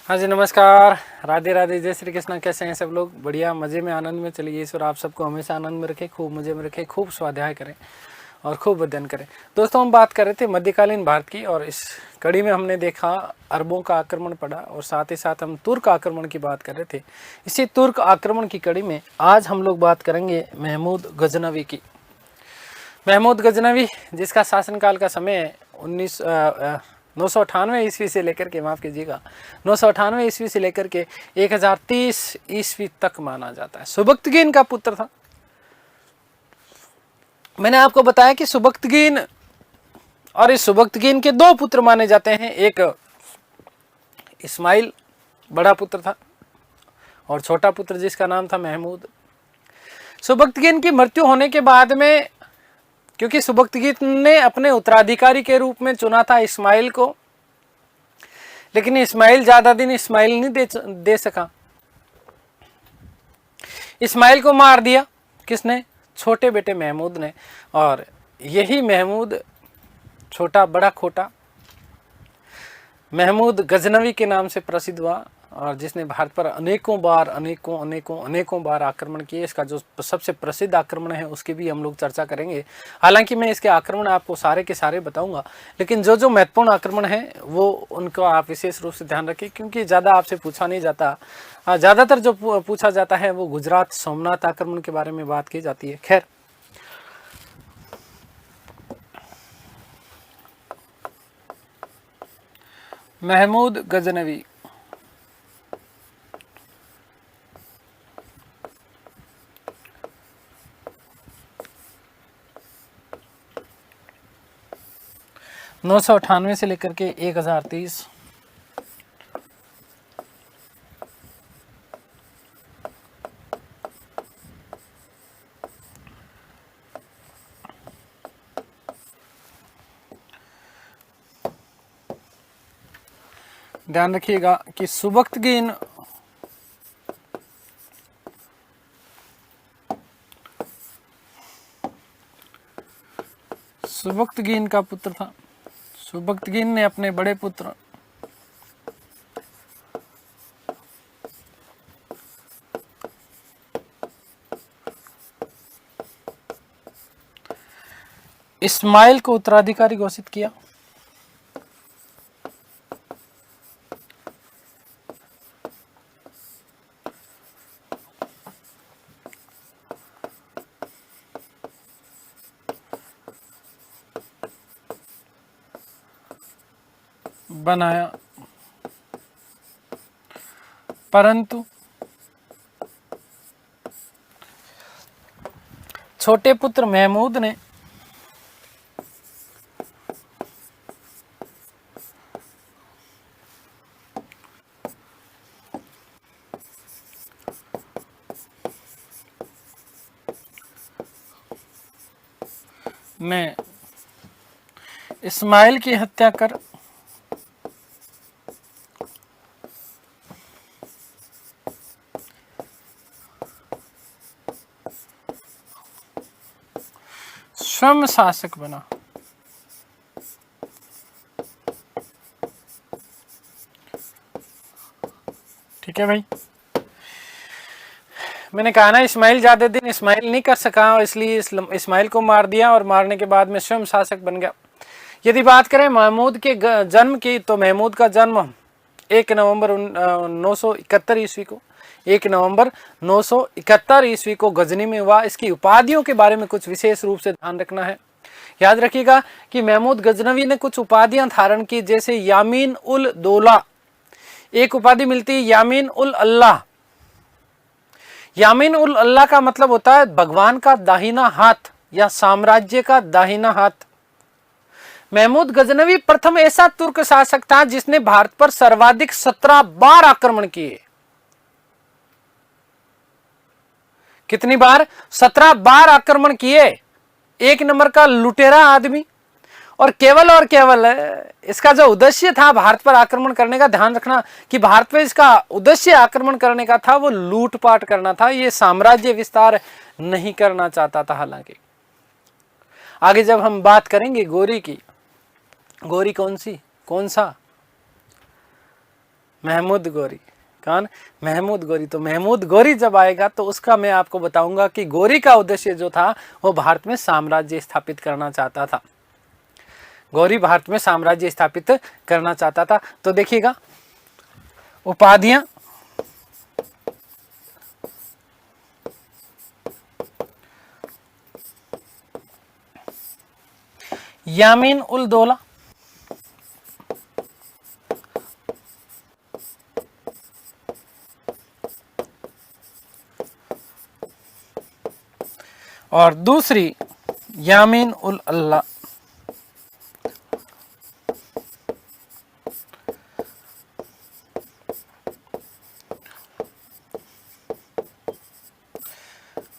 हाँ जी, नमस्कार। राधे राधे, जय श्री कृष्ण। कैसे हैं सब लोग? बढ़िया, मज़े में, आनंद में। चलिए, ईश्वर आप सबको हमेशा आनंद में रखे, खूब मज़े में रखे, खूब स्वाध्याय करें और खूब अध्ययन करें। दोस्तों, हम बात कर रहे थे मध्यकालीन भारत की, और इस कड़ी में हमने देखा अरबों का आक्रमण पड़ा, और साथ ही साथ हम तुर्क आक्रमण की बात कर रहे थे। इसी तुर्क आक्रमण की कड़ी में आज हम लोग बात करेंगे महमूद गजनवी की। महमूद गजनवी, जिसका शासनकाल का समय 998 ईस्वी से लेकर के, माफ़ कीजिएगा, 998 ईस्वी से लेकर के 1030 ईस्वी तक माना जाता है। सुबक्तगीन का पुत्र था। मैंने आपको बताया कि सुबक्तगीन और इस सुबक्तगीन के दो पुत्र माने जाते हैं। एक इस्माइल बड़ा पुत्र था, और छोटा पुत्र जिसका नाम था महमूद। सुबक्तगीन की मृत्यु होने के बाद में, क्योंकि सुबक्तगीन ने अपने उत्तराधिकारी के रूप में चुना था इस्माइल को, लेकिन इस्माइल ज्यादा दिन इस्माइल नहीं दे सका। इस्माइल को मार दिया किसने? छोटे बेटे महमूद ने। और यही महमूद, छोटा बड़ा खोटा, महमूद गजनवी के नाम से प्रसिद्ध हुआ, और जिसने भारत पर अनेकों बार आक्रमण किए। इसका जो सबसे प्रसिद्ध आक्रमण है उसकी भी हम लोग चर्चा करेंगे। हालांकि मैं इसके आक्रमण आपको सारे के सारे बताऊंगा, लेकिन जो जो महत्वपूर्ण आक्रमण है वो उनको आप विशेष रूप से ध्यान रखें, क्योंकि ज़्यादा आपसे पूछा नहीं जाता। ज़्यादातर जो पूछा जाता है वो गुजरात सोमनाथ आक्रमण के बारे में बात की जाती है। खैर, महमूद गजनवी 998 से लेकर के 1030 ध्यान रखिएगा कि सुबक्तगीन का पुत्र था। सुबक्तगीन ने अपने बड़े पुत्र इस्माइल को उत्तराधिकारी घोषित किया। बनाया, परंतु छोटे पुत्र महमूद ने इस्माइल की हत्या कर स्वयं शासक बना। ठीक है भाई, मैंने कहा ना, इस्माइल ज्यादा दिन इस्माइल नहीं कर सका, इसलिए इस्माइल को मार दिया, और मारने के बाद में स्वयं शासक बन गया। यदि बात करें महमूद के जन्म की, तो महमूद का जन्म 1 नवंबर 971 ईस्वी को 1 नवंबर 971 ईस्वी को गजनी में हुआ। इसकी उपाधियों के बारे में कुछ विशेष रूप से ध्यान रखना है। याद रखिएगा कि महमूद गजनवी ने कुछ उपाधियां धारण की, जैसे यामीन उल दौला, एक उपाधि मिलती है यामीन उल अल्लाह। यामीन उल अल्लाह का मतलब होता है भगवान का दाहिना हाथ या साम्राज्य का दाहिना हाथ। महमूद गजनवी प्रथम ऐसा तुर्क शासक था जिसने भारत पर सर्वाधिक 17 बार आक्रमण किए। कितनी बार? 17 बार आक्रमण किए। एक नंबर का लुटेरा आदमी, और केवल इसका जो उद्देश्य था भारत पर आक्रमण करने का, ध्यान रखना कि भारत पर इसका उद्देश्य आक्रमण करने का था, वो लूटपाट करना था। ये साम्राज्य विस्तार नहीं करना चाहता था। हालांकि आगे जब हम बात करेंगे गोरी की, गोरी कौन सा? महमूद गोरी। कौन? महमूद गोरी। तो महमूद गोरी जब आएगा तो उसका मैं आपको बताऊंगा कि गोरी का उद्देश्य जो था वो भारत में साम्राज्य स्थापित करना चाहता था। गौरी भारत में साम्राज्य स्थापित करना चाहता था। तो देखिएगा उपाधियां, यामीन उल दौला, और दूसरी यामीन उल अल्लाह।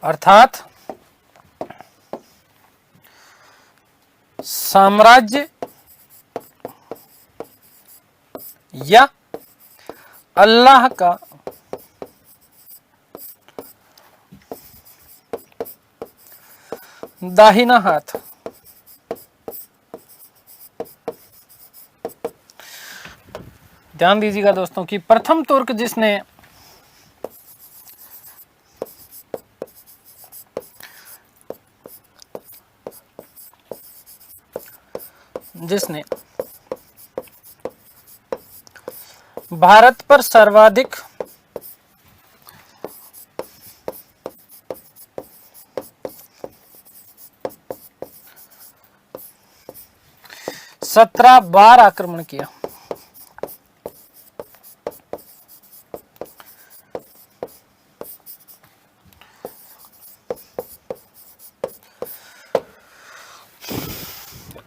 अर्थात साम्राज्य या अल्लाह का दाहिना हाथ। ध्यान दीजिएगा दोस्तों कि प्रथम तुर्क जिसने भारत पर सर्वाधिक सत्रह बार आक्रमण किया।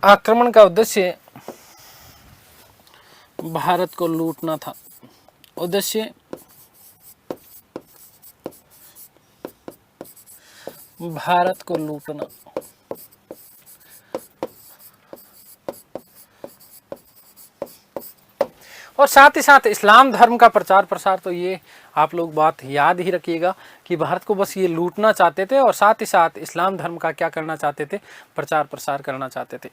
आक्रमण का उद्देश्य भारत को लूटना था। उद्देश्य भारत को लूटना। और साथ ही साथ इस्लाम धर्म का प्रचार प्रसार। तो ये आप लोग बात याद ही रखिएगा कि भारत को बस ये लूटना चाहते थे और साथ ही साथ इस्लाम धर्म का क्या करना चाहते थे? प्रचार प्रसार करना चाहते थे।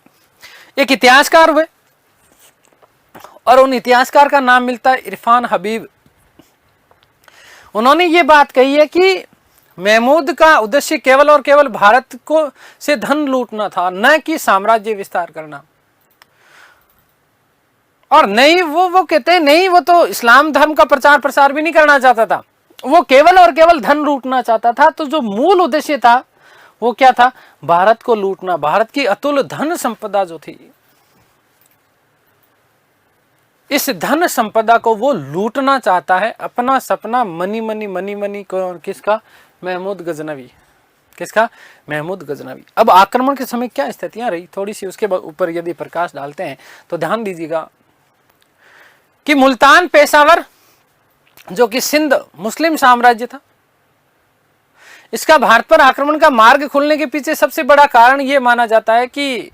एक इतिहासकार हुए और उन इतिहासकार का नाम मिलता है इरफान हबीब। उन्होंने ये बात कही है कि महमूद का उद्देश्य केवल और केवल भारत को से धन लूटना था, न कि साम्राज्य विस्तार करना। और नहीं वो कहते हैं नहीं, वो तो इस्लाम धर्म का प्रचार प्रसार भी नहीं करना चाहता था, वो केवल और केवल धन लूटना चाहता था। तो जो मूल उद्देश्य था वो क्या था? भारत को लूटना। भारत की अतुल धन संपदा जो थी, इस धन संपदा को वो लूटना चाहता है। अपना सपना मनी मनी मनी मनी को किसका? महमूद गजनवी। किसका? महमूद गजनवी। अब आक्रमण के समय क्या स्थितियां रही, थोड़ी सी उसके ऊपर यदि प्रकाश डालते हैं तो ध्यान दीजिएगा कि मुल्तान पेशावर जो कि सिंध मुस्लिम साम्राज्य था, इसका भारत पर आक्रमण का मार्ग खुलने के पीछे सबसे बड़ा कारण यह माना जाता है कि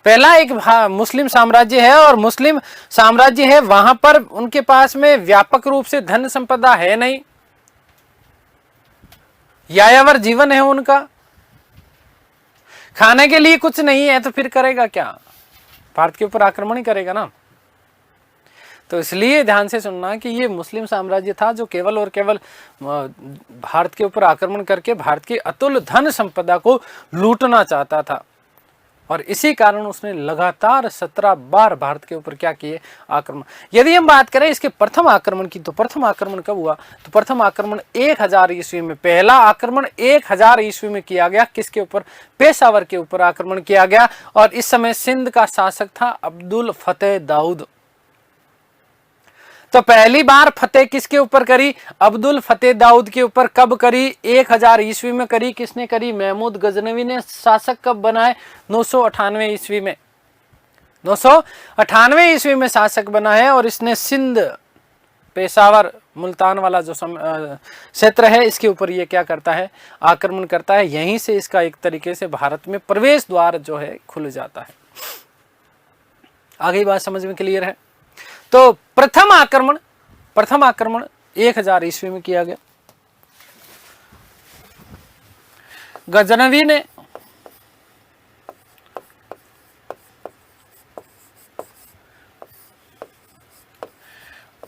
पहला एक मुस्लिम साम्राज्य है और मुस्लिम साम्राज्य है, वहां पर उनके पास में व्यापक रूप से धन संपदा है नहीं, यायावर जीवन है उनका, खाने के लिए कुछ नहीं है, तो फिर करेगा क्या? भारत के ऊपर आक्रमण ही करेगा ना। तो इसलिए ध्यान से सुनना कि ये मुस्लिम साम्राज्य था जो केवल और केवल भारत के ऊपर आक्रमण करके भारत की अतुल धन संपदा को लूटना चाहता था। और इसी कारण उसने लगातार 17 बार भारत के ऊपर क्या किए? आक्रमण। यदि हम बात करें इसके प्रथम आक्रमण की, तो प्रथम आक्रमण कब हुआ? तो प्रथम आक्रमण 1000 ईस्वी में। पहला आक्रमण 1000 ईस्वी में किया गया। किसके ऊपर? पेशावर के ऊपर आक्रमण किया गया। और इस समय सिंध का शासक था अब्दुल फतेह दाऊद। तो पहली बार फतेह किसके ऊपर करी? अब्दुल फतेह दाऊद के ऊपर। कब करी? 1000 ईस्वी में करी। किसने करी? महमूद गजनवी ने। शासक कब बनाए? 998 ईस्वी में। 998 ईस्वी में शासक बना है। और इसने सिंध, पेशावर, मुल्तान वाला जो क्षेत्र है, इसके ऊपर ये क्या करता है? आक्रमण करता है। यहीं से इसका एक तरीके से भारत में प्रवेश द्वार जो है खुल जाता है। आगे बात समझ में क्लियर है? तो प्रथम आक्रमण 1000 ईस्वी में किया गया। गजनवी ने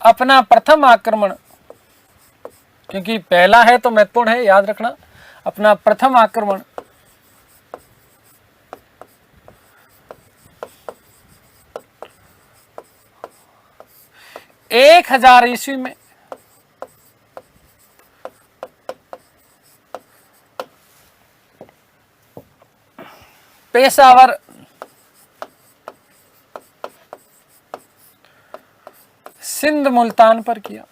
अपना प्रथम आक्रमण, क्योंकि पहला है तो महत्वपूर्ण है, याद रखना, अपना प्रथम आक्रमण 1000 ईस्वी में पेशावर सिंध मुल्तान पर किया।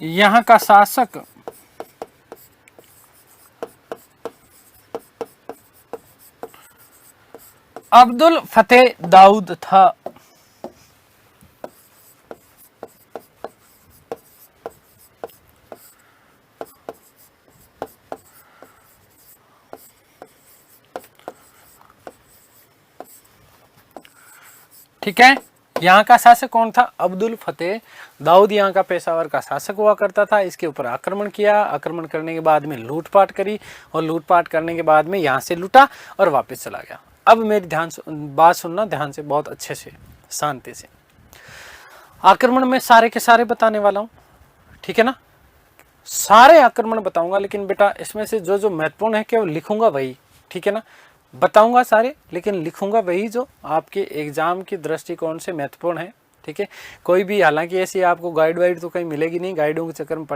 यहां का शासक अब्दुल फतेह दाऊद था। ठीक है, यहाँ का शासक कौन था? अब्दुल फतेह दाऊद यहाँ का पेशावर का शासक हुआ करता था। इसके ऊपर आक्रमण किया, आक्रमण करने के बाद में लूटपाट करी और लूटपाट करने के बाद में यहाँ से लूटा और वापस चला गया। अब मेरी बात सुनना ध्यान से, बहुत अच्छे से, शांति से। आक्रमण में सारे के सारे बताने वाला हूँ, ठीक है ना, सारे आक्रमण बताऊंगा, लेकिन बेटा इसमें से जो जो महत्वपूर्ण है केवल लिखूंगा वही, ठीक है ना, बताऊंगा सारे लेकिन लिखूंगा वही जो आपके एग्जाम की दृष्टिकोण से महत्वपूर्ण है, ठीक है। कोई भी, हालांकि ऐसी आपको गाइड वाइड तो कहीं मिलेगी नहीं, गाइडों के चक्कर में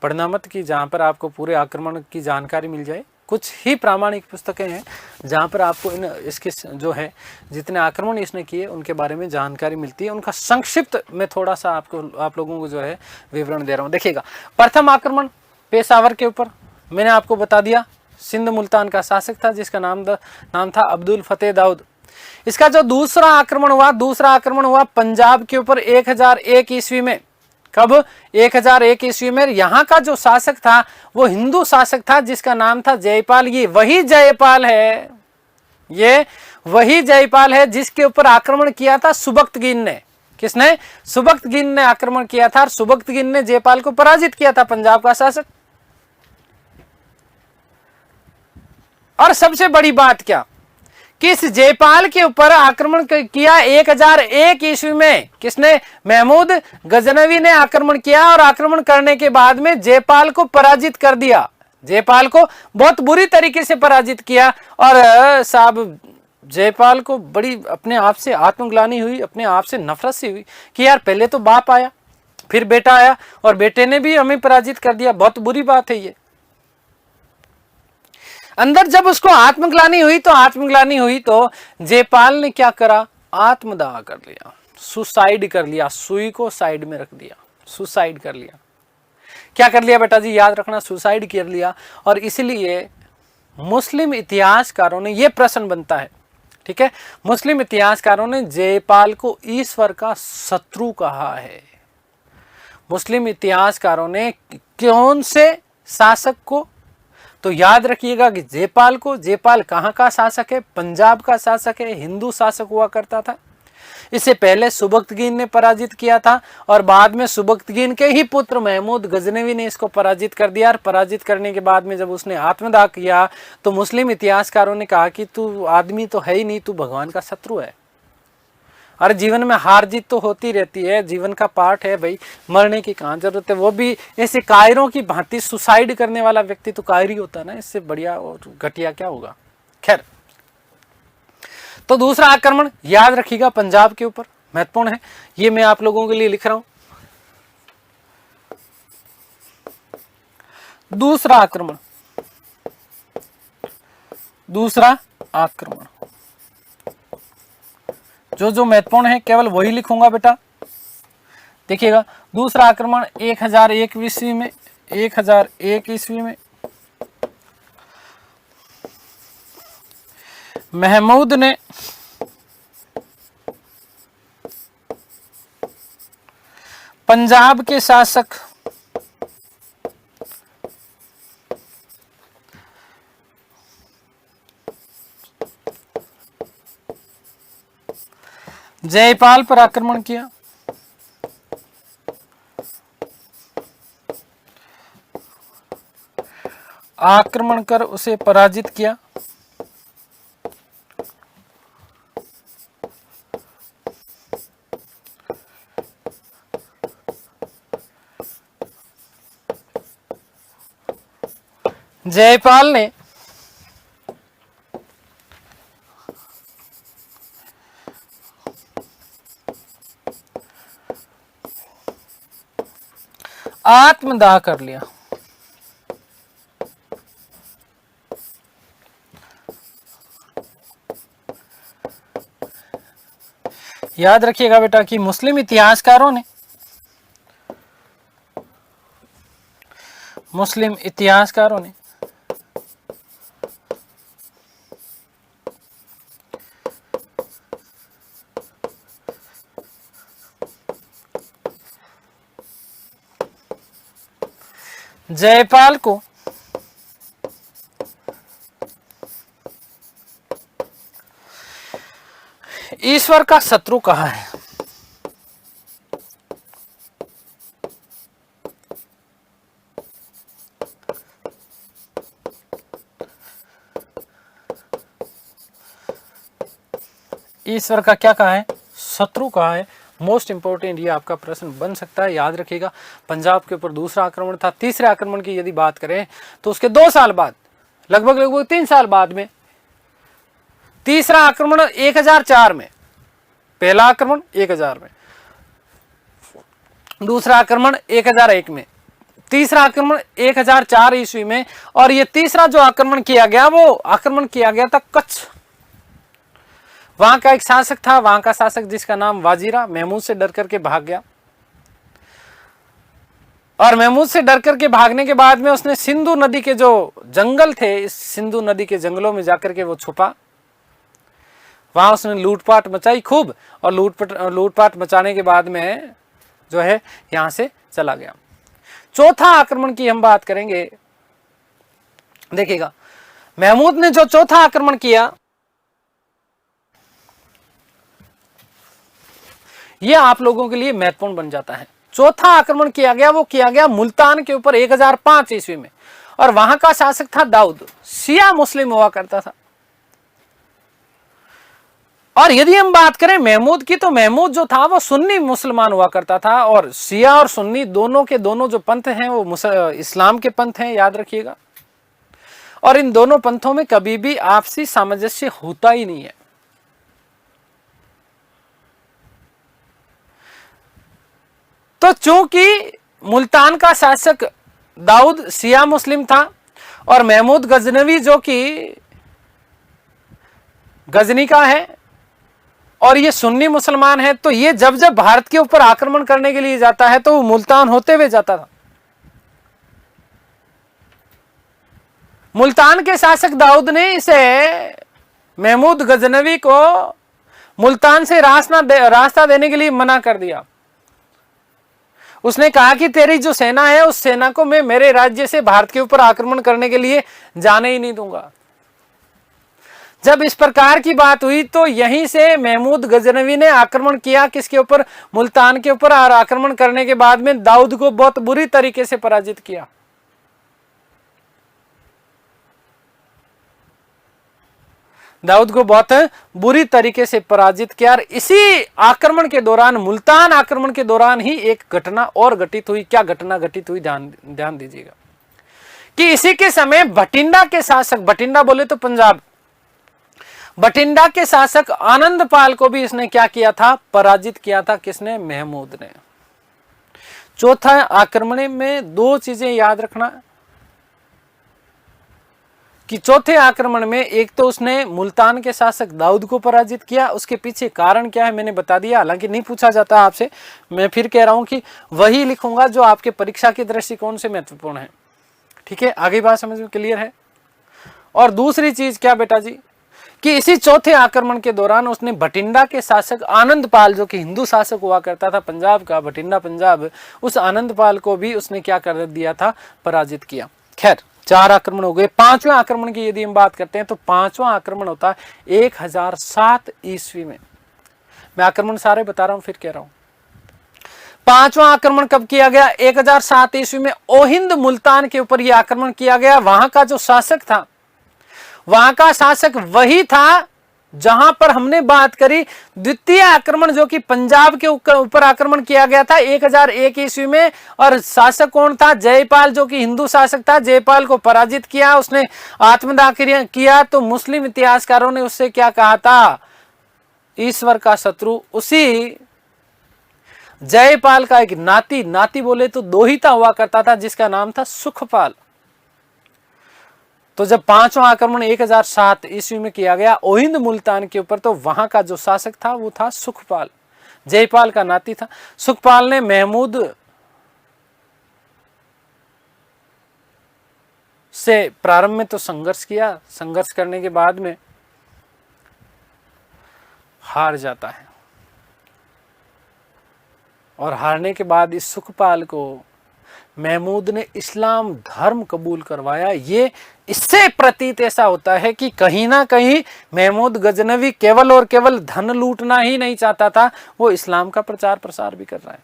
पढ़ना मत कि जहाँ पर आपको पूरे आक्रमण की जानकारी मिल जाए। कुछ ही प्रामाणिक पुस्तकें हैं जहाँ पर आपको इसके जो है जितने आक्रमण इसने किए उनके बारे में जानकारी मिलती है, उनका संक्षिप्त में थोड़ा सा आप लोगों को जो है विवरण दे रहा हूँ। देखिएगा, प्रथम आक्रमण पेशावर के ऊपर मैंने आपको बता दिया, सिंध मुल्तान का शासक था जिसका नाम था अब्दुल फतेह दाऊद। इसका जो दूसरा आक्रमण हुआ पंजाब के ऊपर 1001 ईस्वी में। कब? 1001 ईस्वी में। यहाँ का जो शासक था वो हिंदू शासक था जिसका नाम था जयपाल। ये वही जयपाल है जिसके ऊपर आक्रमण किया था सुबक्तगिन ने। किसने? सुबक्तगिन ने आक्रमण किया था और सुबक्तगिन ने जयपाल को पराजित किया था, पंजाब का शासक। और सबसे बड़ी बात क्या, किस जयपाल के ऊपर आक्रमण किया 1001 ईस्वी में? किसने? महमूद गजनवी ने आक्रमण किया और आक्रमण करने के बाद में जयपाल को पराजित कर दिया। जयपाल को बहुत बुरी तरीके से पराजित किया और साहब जयपाल को बड़ी अपने आप से आत्मग्लानि हुई, अपने आप से नफरत सी हुई कि यार पहले तो बाप आया, फिर बेटा आया और बेटे ने भी हमें पराजित कर दिया, बहुत बुरी बात है ये। अंदर जब उसको आत्मग्लानि हुई तो जयपाल ने क्या करा? आत्मदाह कर लिया, सुसाइड कर लिया, सुई को साइड में रख दिया, सुसाइड कर लिया। क्या कर लिया बेटा जी? याद रखना, सुसाइड कर लिया। और इसलिए मुस्लिम इतिहासकारों ने, यह प्रश्न बनता है, ठीक है, मुस्लिम इतिहासकारों ने जयपाल को ईश्वर का शत्रु कहा है। मुस्लिम इतिहासकारों ने कौन से शासक को? तो याद रखिएगा कि जयपाल कहाँ का शासक है? पंजाब का शासक है, हिंदू शासक हुआ करता था। इससे पहले सुबक्तगिन ने पराजित किया था और बाद में सुबक्तगिन के ही पुत्र महमूद गजनवी ने इसको पराजित कर दिया। और पराजित करने के बाद में जब उसने आत्मदाह किया तो मुस्लिम इतिहासकारों ने कहा कि तू आदमी तो है ही नहीं, तू भगवान का शत्रु है। अरे जीवन में हार जीत तो होती रहती है, जीवन का पार्ट है भाई, मरने की कहाँ जरूरत है। वो भी ऐसे कायरों की भांति सुसाइड करने वाला व्यक्ति तो कायर ही होता है ना, इससे बढ़िया और घटिया क्या होगा। खैर, तो दूसरा आक्रमण याद रखिएगा पंजाब के ऊपर, महत्वपूर्ण है, ये मैं आप लोगों के लिए लिख रहा हूं। दूसरा आक्रमण जो महत्वपूर्ण है केवल वही लिखूंगा बेटा। देखिएगा, दूसरा आक्रमण 1001 ईस्वी में, 1001 ईस्वी में महमूद ने पंजाब के शासक जयपाल पर आक्रमण किया। आक्रमण कर उसे पराजित किया। जयपाल ने आत्मदाह कर लिया। याद रखिएगा बेटा कि मुस्लिम इतिहासकारों ने जयपाल को ईश्वर का शत्रु कहा है। ईश्वर का क्या कहा है? शत्रु कहा है। मोस्ट इंपोर्टेंट ये आपका प्रश्न बन सकता है, याद रखिएगा। पंजाब के ऊपर दूसरा आक्रमण था। तीसरे आक्रमण की यदि बात करें तो उसके 2 साल बाद, लगभग 3 साल बाद में तीसरा आक्रमण 1004 में, पहला आक्रमण 1000 में, दूसरा आक्रमण 1001 में, तीसरा आक्रमण 1004 ईस्वी में, और ये तीसरा जो आक्रमण किया गया वो आक्रमण किया गया था कच्छ। वहां का एक शासक था, वहां का शासक जिसका नाम वाजीरा, महमूद से डर करके भाग गया, और महमूद से डर करके भागने के बाद में उसने सिंधु नदी के जो जंगल थे, इस सिंधु नदी के जंगलों में जाकर के वो छुपा। वहां उसने लूटपाट मचाई खूब, और लूटपाट मचाने के बाद में जो है यहां से चला गया। चौथा आक्रमण की हम बात करेंगे। देखिएगा, महमूद ने जो चौथा आक्रमण किया, यह आप लोगों के लिए महत्वपूर्ण बन जाता है। चौथा आक्रमण किया गया, वो किया गया मुल्तान के ऊपर 1005 ईस्वी में, और वहां का शासक था दाऊद, शिया मुस्लिम हुआ करता था। और यदि हम बात करें महमूद की, तो महमूद जो था वो सुन्नी मुसलमान हुआ करता था, और शिया और सुन्नी दोनों के दोनों जो पंथ हैं वो इस्लाम के पंथ हैं, याद रखिएगा। और इन दोनों पंथों में कभी भी आपसी सामंजस्य होता ही नहीं है। तो चूंकि मुल्तान का शासक दाऊद शिया मुस्लिम था, और महमूद गजनवी जो कि गजनी का है, और ये सुन्नी मुसलमान है, तो ये जब जब भारत के ऊपर आक्रमण करने के लिए जाता है तो वो मुल्तान होते हुए जाता था। मुल्तान के शासक दाऊद ने इसे महमूद गजनवी को मुल्तान से रास्ता देने के लिए मना कर दिया। उसने कहा कि तेरी जो सेना है उस सेना को मैं मेरे राज्य से भारत के ऊपर आक्रमण करने के लिए जाने ही नहीं दूंगा। जब इस प्रकार की बात हुई तो यहीं से महमूद गजनवी ने आक्रमण किया, किसके ऊपर? मुल्तान के ऊपर। और आक्रमण करने के बाद में दाऊद को बहुत बुरी तरीके से पराजित किया। दाऊद को बहुत बुरी तरीके से पराजित किया। और इसी आक्रमण के दौरान, मुल्तान आक्रमण के दौरान ही एक घटना और घटित हुई। क्या घटना घटित हुई? ध्यान दीजिएगा कि इसी के समय भटिंडा के शासक, भटिंडा बोले तो पंजाब, भटिंडा के शासक आनंदपाल को भी इसने क्या किया था? पराजित किया था। किसने? महमूद ने। चौथा आक्रमण में 2 चीजें याद रखना कि चौथे आक्रमण में एक तो उसने मुल्तान के शासक दाऊद को पराजित किया। उसके पीछे कारण क्या है मैंने बता दिया, हालांकि नहीं पूछा जाता आपसे। मैं फिर कह रहा हूं कि वही लिखूंगा जो आपके परीक्षा के दृष्टिकोण से महत्वपूर्ण है। ठीक है, आगे बात समझ में क्लियर है? और दूसरी चीज क्या बेटा जी, कि इसी चौथे आक्रमण के दौरान उसने भटिंडा के शासक आनंदपाल, जो कि हिंदू शासक हुआ करता था पंजाब का, भटिंडा पंजाब, उस आनंदपाल को भी उसने क्या कर दिया था? पराजित किया। खैर, 4 आक्रमण हो गए। 5वें आक्रमण की यदि हम बात करते हैं तो 5वां आक्रमण होता है 1007 ईस्वी में। मैं आक्रमण सारे बता रहा हूं, फिर कह रहा हूं। पांचवा आक्रमण कब किया गया? 1007 ईस्वी में ओहिंद मुल्तान के ऊपर यह आक्रमण किया गया। वहां का जो शासक था, वहां का शासक वही था जहां पर हमने बात करी द्वितीय आक्रमण, जो कि पंजाब के ऊपर आक्रमण किया गया था 1001 ईस्वी में। और शासक कौन था? जयपाल, जो कि हिंदू शासक था। जयपाल को पराजित किया, उसने आत्मदाह किया। तो मुस्लिम इतिहासकारों ने उससे क्या कहा था? ईश्वर का शत्रु। उसी जयपाल का एक नाती बोले तो दोहिता हुआ करता था, जिसका नाम था सुखपाल। तो जब पांचवा आक्रमण 1007 ईस्वी में किया गया ओहिंद मुल्तान के ऊपर, तो वहां का जो शासक था वो था सुखपाल, जयपाल का नाती था। सुखपाल ने महमूद से प्रारंभ में तो संघर्ष किया। संघर्ष करने के बाद में हार जाता है, और हारने के बाद इस सुखपाल को महमूद ने इस्लाम धर्म कबूल करवाया। ये इससे प्रतीत ऐसा होता है कि कहीं ना कहीं महमूद गजनवी केवल और केवल धन लूटना ही नहीं चाहता था, वो इस्लाम का प्रचार प्रसार भी कर रहा है।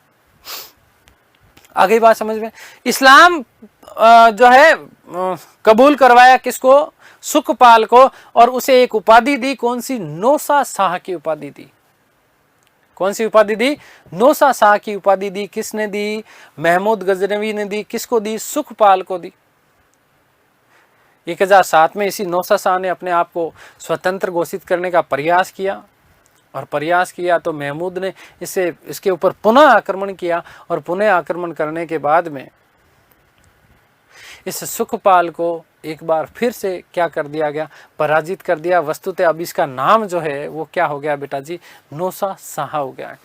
आगे बात समझ में? इस्लाम जो है कबूल करवाया किसको? सुखपाल को, और उसे एक उपाधि दी। कौन सी? नौसा शाह की उपाधि दी। कौन सी उपाधि दी? नौसा शाह की उपाधि दी। किसने दी? महमूद गजनवी ने दी। किसको दी? सुखपाल को दी। 1007 में इसी नौसा शाह ने अपने आप को स्वतंत्र घोषित करने का प्रयास किया, और प्रयास किया तो महमूद ने इसके ऊपर पुनः आक्रमण किया, और पुनः आक्रमण करने के बाद में इस सुखपाल को एक बार फिर से क्या कर दिया गया? पराजित कर दिया। वस्तुतः अब इसका नाम जो है वो क्या हो गया बेटा जी? नौसा शाह हो गया।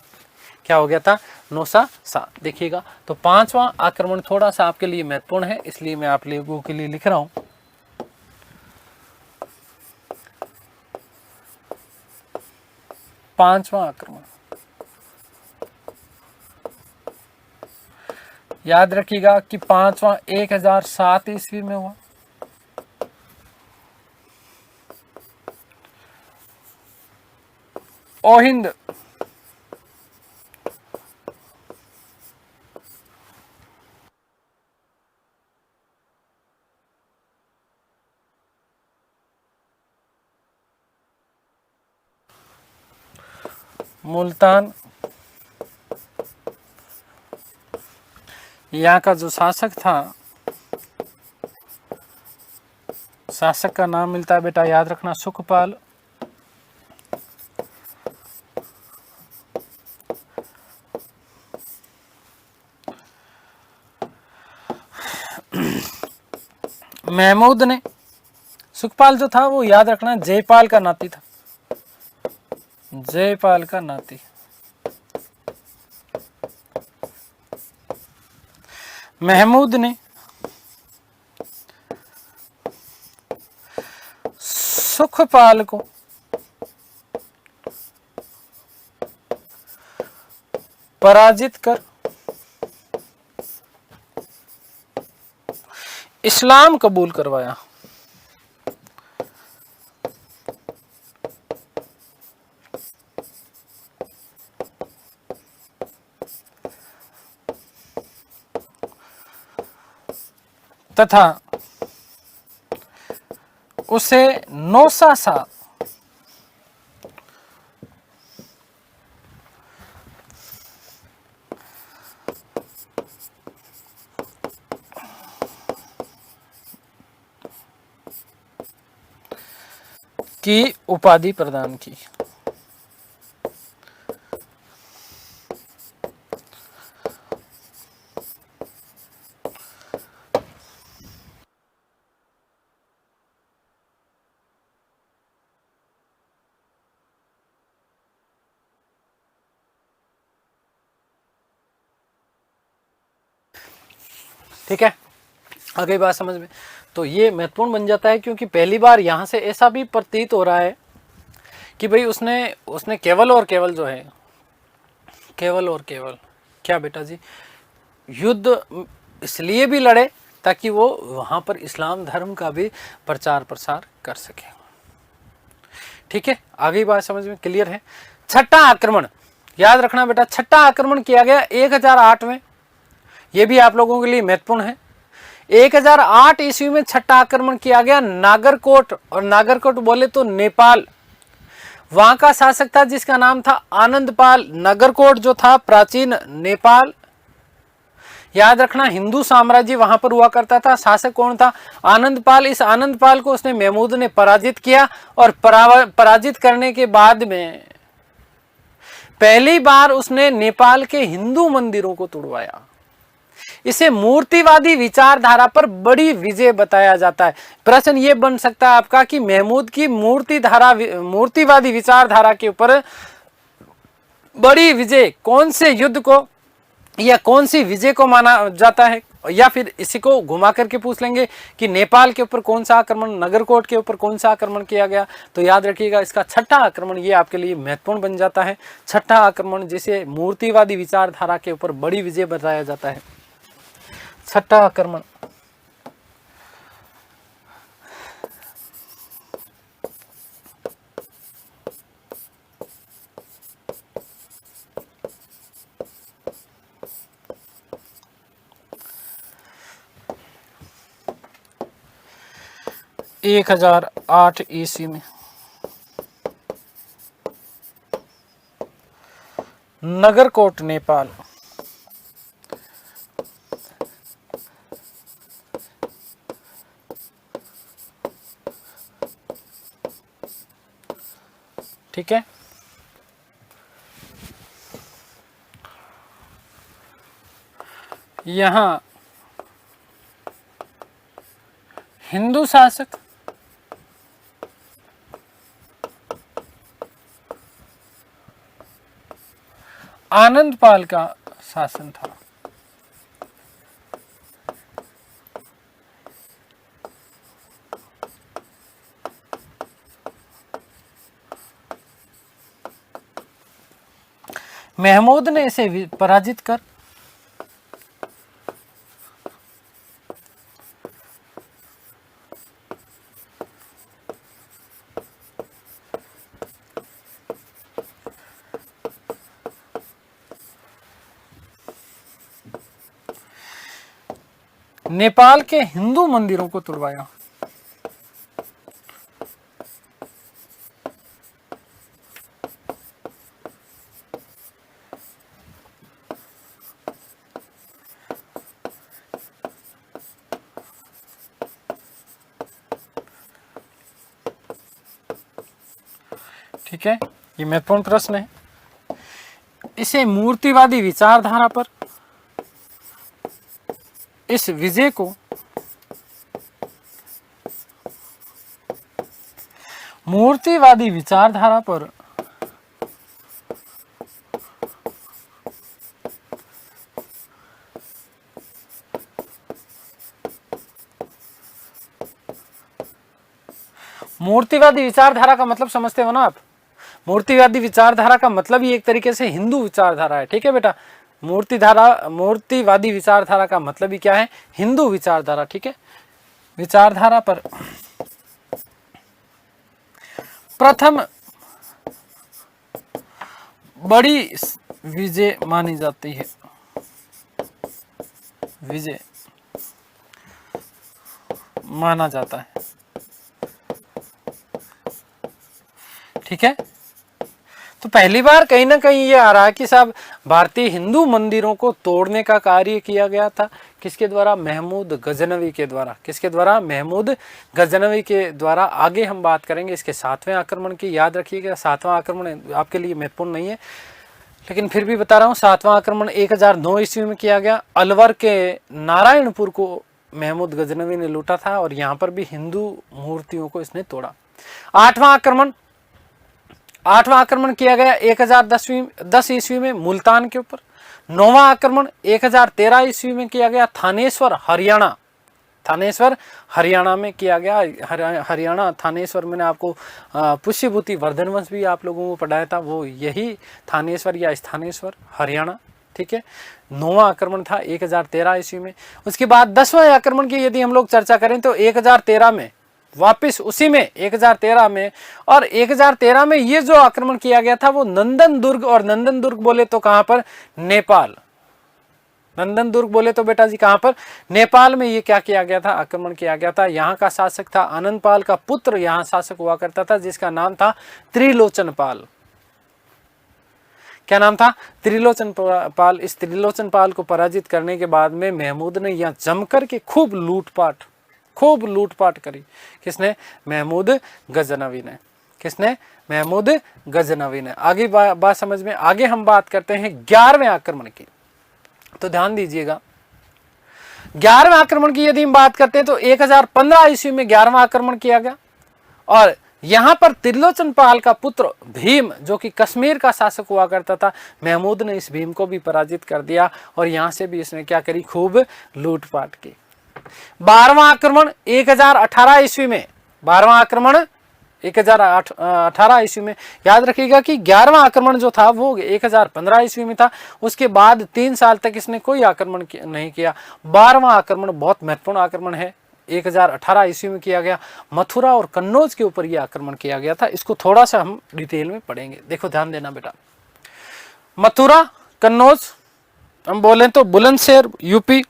क्या हो गया था? नौसा शाह। देखिएगा, तो पांचवा आक्रमण थोड़ा सा आपके लिए महत्वपूर्ण है, इसलिए मैं आप लोगों के लिए लिख रहा हूं। पांचवा आक्रमण याद रखिएगा कि पांचवा 1007 ईस्वी में हुआ। ओहिंद मुल्तान, यहाँ का जो शासक था, शासक का नाम मिलता है बेटा, याद रखना, सुखपाल। महमूद ने, सुखपाल जो था वो याद रखना जयपाल का नाती था, जयपाल का नाती। महमूद ने सुखपाल को पराजित कर इस्लाम कबूल करवाया। तथा उसे नौसा शाह की उपाधि प्रदान की। ठीक है, आगे बात समझ में? तो ये महत्वपूर्ण बन जाता है, क्योंकि पहली बार यहां से ऐसा भी प्रतीत हो रहा है कि भाई उसने केवल और केवल जो है, केवल और केवल क्या बेटा जी, युद्ध इसलिए भी लड़े ताकि वो वहां पर इस्लाम धर्म का भी प्रचार प्रसार कर सके। ठीक है, आगे बात समझ में क्लियर है? छठा आक्रमण याद रखना बेटा, छठा आक्रमण किया गया 1008 में, ये भी आप लोगों के लिए महत्वपूर्ण है। 1008 ईस्वी में छठा आक्रमण किया गया नागरकोट, और नागरकोट बोले तो नेपाल। वहां का शासक था जिसका नाम था आनंदपाल। नागरकोट जो था प्राचीन नेपाल। याद रखना, हिंदू साम्राज्य वहां पर हुआ करता था। शासक कौन था? आनंदपाल। इस आनंदपाल को उसने महमूद ने पराजित किया, और पराजित करने के बाद में पहली बार उसने नेपाल के हिंदू मंदिरों को तुड़वाया। इसे मूर्तिवादी विचारधारा पर बड़ी विजय बताया जाता है। प्रश्न ये बन सकता है आपका कि महमूद की मूर्तिवादी विचारधारा के ऊपर बड़ी विजय कौन से युद्ध को या कौन सी विजय को माना जाता है, या फिर इसी को घुमा करके पूछ लेंगे कि नेपाल के ऊपर कौन सा आक्रमण, नगरकोट के ऊपर कौन सा आक्रमण किया गया। तो याद रखिएगा, इसका छठा आक्रमण ये आपके लिए महत्वपूर्ण बन जाता है। छठा आक्रमण जिसे मूर्तिवादी विचारधारा के ऊपर बड़ी विजय बताया जाता है, छठा आक्रमण। एक 1008 ईस्वी में नगरकोट नेपाल। ठीक है, यहां हिंदू शासक आनंदपाल का शासन था। महमूद ने इसे पराजित कर नेपाल के हिंदू मंदिरों को तुड़वाया। ठीक है, ये महत्वपूर्ण प्रश्न है। इसे मूर्तिवादी विचारधारा पर इस विजय को मूर्तिवादी विचारधारा पर मूर्तिवादी विचारधारा का मतलब समझते हो ना आप? मूर्तिवादी विचारधारा का मतलब ही एक तरीके से हिंदू विचारधारा है। ठीक है बेटा, मूर्तिवादी विचारधारा का मतलब ही क्या है? हिंदू विचारधारा। ठीक है, विचारधारा पर प्रथम बड़ी विजय मानी जाती है। विजय माना जाता है। ठीक है, तो पहली बार कहीं ना कहीं ये आ रहा है कि साहब भारतीय हिंदू मंदिरों को तोड़ने का कार्य किया गया था। किसके द्वारा? महमूद गजनवी के द्वारा। किसके द्वारा? महमूद गजनवी के द्वारा। आगे हम बात करेंगे इसके सातवें आक्रमण की। याद रखिएगा, सातवां आक्रमण आपके लिए महत्वपूर्ण नहीं है, लेकिन फिर भी बता रहा हूँ। सातवां आक्रमण 1009 ईस्वी में किया गया। अलवर के नारायणपुर को महमूद गजनवी ने लूटा था, और यहाँ पर भी हिंदू मूर्तियों को इसने तोड़ा। आठवां आक्रमण किया गया 1010 ईस्वी में मुल्तान के ऊपर। नौवां आक्रमण 1013 ईस्वी में किया गया थानेश्वर हरियाणा। थानेश्वर हरियाणा में किया गया। हरियाणा थानेश्वर, मैंने आपको पुष्यभूति वर्धनवंश भी आप लोगों को पढ़ाया था, वो यही थानेश्वर या स्थानेश्वर हरियाणा। ठीक है, नौवां आक्रमण था 1013 ईस्वी में। उसके बाद 10वें आक्रमण की यदि हम लोग चर्चा करें तो 1013 में वापस उसी में 1013 में। और 1013 में ये जो आक्रमण किया गया था वो नंदन दुर्ग, और नंदन दुर्ग बोले तो कहां पर, नेपाल। नंदन दुर्ग बोले तो बेटा जी कहां पर, नेपाल में ये क्या किया गया था, आक्रमण किया गया था। यहाँ का शासक था आनंदपाल का पुत्र, यहाँ शासक हुआ करता था जिसका नाम था त्रिलोचन पाल। क्या नाम था, त्रिलोचन पाल। इस त्रिलोचन पाल को पराजित करने के बाद में महमूद ने यहाँ जमकर के खूब लूटपाट करी। किसने, महमूद गजनवी ने। किसने, महमूद गजनवी ने। आगे बात समझ में, आगे हम बात करते हैं 11वें आक्रमण की। तो ध्यान दीजिएगा, 11वें आक्रमण की यदि हम बात करते हैं तो 1015 ईस्वी में 11वां आक्रमण किया गया। और यहां पर त्रिलोचन पाल का पुत्र भीम, जो कि कश्मीर का शासक हुआ करता था, महमूद ने इस भीम को भी पराजित कर दिया और यहां से भी इसने क्या करी, खूब लूटपाट की। 12वां आक्रमण 1018 ईस्वी में, 12वां आक्रमण 1018 ईस्वी में। याद रखिएगा कि 11वां आक्रमण जो था वो 1015 ईस्वी में था। उसके बाद 3 साल तक इसने कोई आक्रमण नहीं किया। 12वां आक्रमण बहुत महत्वपूर्ण आक्रमण है, 1018 ईस्वी में किया गया। मथुरा और कन्नौज के ऊपर यह आक्रमण किया गया था। इसको थोड़ा सा हम डिटेल में पढ़ेंगे। देखो ध्यान देना बेटा, मथुरा, कन्नौज, हम बोलें तो बुलंदशहर यूपी,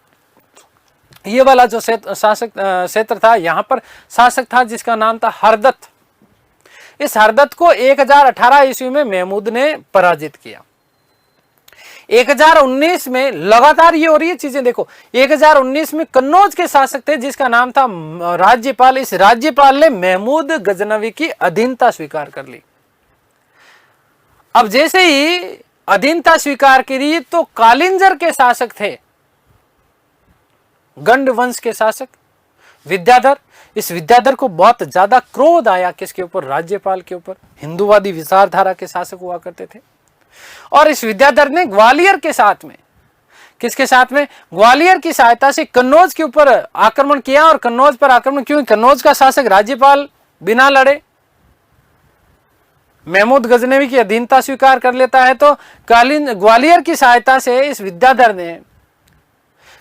ये वाला जो शासक क्षेत्र था, यहाँ पर शासक था जिसका नाम था हरदत्त। इस हरदत्त को 1018 ईस्वी में महमूद ने पराजित किया। 1019 में लगातार ये हो रही है चीजें। देखो 1019 में कन्नौज के शासक थे जिसका नाम था राज्यपाल। इस राज्यपाल ने महमूद गजनवी की अधीनता स्वीकार कर ली। अब जैसे ही अधीनता स्वीकार करी तो कालिंजर के शासक थे, गंड वंश के शासक विद्याधर। इस विद्याधर को बहुत ज्यादा क्रोध आया किसके ऊपर, राज्यपाल के ऊपर। हिंदूवादी विचारधारा के शासक हुआ करते थे। और इस विद्याधर ने ग्वालियर के साथ में, किसके साथ में, ग्वालियर की सहायता से कन्नौज के ऊपर आक्रमण किया। और कन्नौज पर आक्रमण क्यों, कन्नौज का शासक राज्यपाल बिना लड़े महमूद गजनवी की अधीनता स्वीकार कर लेता है, तो ग्वालियर की सहायता से इस विद्याधर ने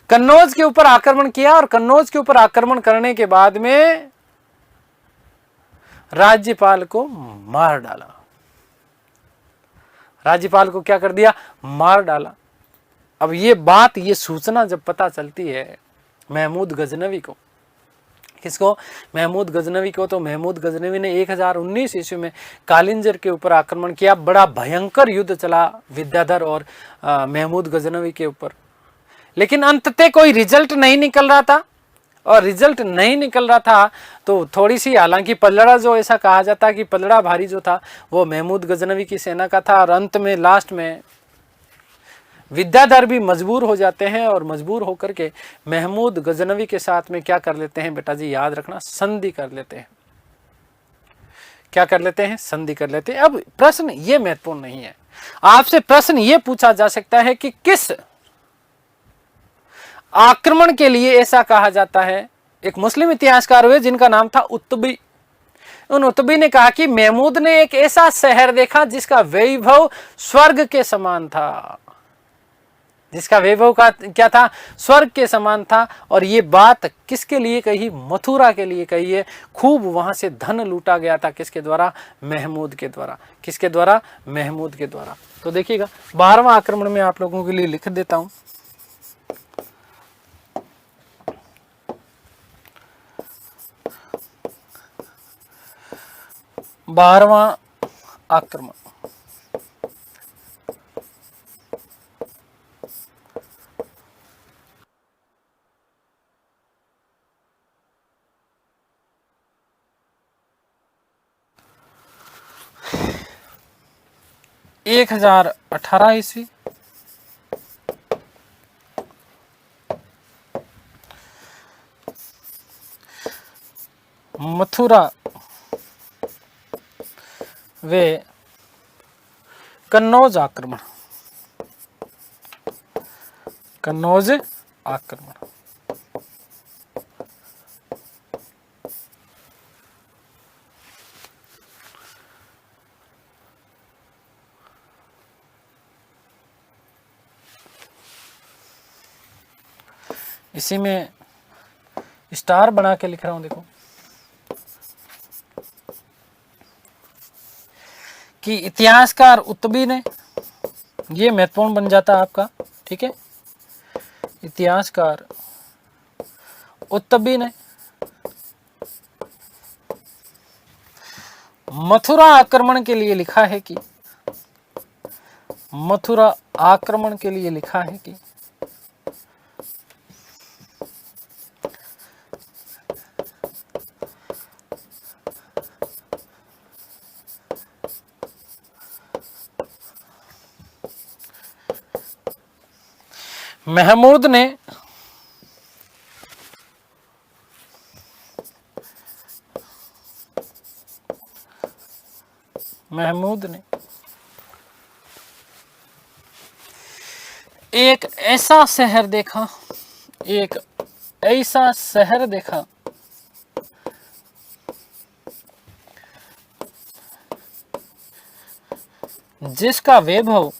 कन्नौज के ऊपर आक्रमण किया। और कन्नौज के ऊपर आक्रमण करने के बाद में राज्यपाल को मार डाला। राज्यपाल को क्या कर दिया, मार डाला। अब ये बात, ये सूचना जब पता चलती है महमूद गजनवी को, किसको, महमूद गजनवी को, तो महमूद गजनवी ने 1019 ईस्वी में कालिंजर के ऊपर आक्रमण किया। बड़ा भयंकर युद्ध चला विद्याधर और महमूद गजनवी के ऊपर। लेकिन अंततः कोई रिजल्ट नहीं निकल रहा था। और रिजल्ट नहीं निकल रहा था तो थोड़ी सी, हालांकि पलड़ा, जो ऐसा कहा जाता है कि पलड़ा भारी जो था वो महमूद गजनवी की सेना का था। और अंत में लास्ट में विद्याधर भी मजबूर हो जाते हैं और मजबूर होकर के महमूद गजनवी के साथ में क्या कर लेते हैं बेटा जी, याद रखना, संधि कर लेते हैं। क्या कर लेते हैं, संधि कर लेते हैं। अब प्रश्न ये महत्वपूर्ण नहीं है, आपसे प्रश्न ये पूछा जा सकता है कि किस आक्रमण के लिए ऐसा कहा जाता है। एक मुस्लिम इतिहासकार हुए जिनका नाम था उत्तबी। उन उत्तबी ने कहा कि महमूद ने एक ऐसा शहर देखा जिसका वैभव स्वर्ग के समान था। जिसका वैभव का क्या था, स्वर्ग के समान था। और ये बात किसके लिए कही, मथुरा के लिए कही है। खूब वहां से धन लूटा गया था, किसके द्वारा, महमूद के द्वारा। किसके द्वारा, महमूद के द्वारा। तो देखिएगा 12वां आक्रमण में आप लोगों के लिए लिख देता हूं। 12वां आक्रमण, एक 1018 ईस्वी, मथुरा वे कन्नौज आक्रमण, कन्नौज आक्रमण। इसी में स्टार बना के लिख रहा हूं, देखो कि इतिहासकार उत्तबी ने, ये महत्वपूर्ण बन जाता है आपका, ठीक है। इतिहासकार उत्तबी ने मथुरा आक्रमण के लिए लिखा है कि, मथुरा आक्रमण के लिए लिखा है कि महमूद ने एक ऐसा शहर देखा, एक ऐसा शहर देखा जिसका वैभव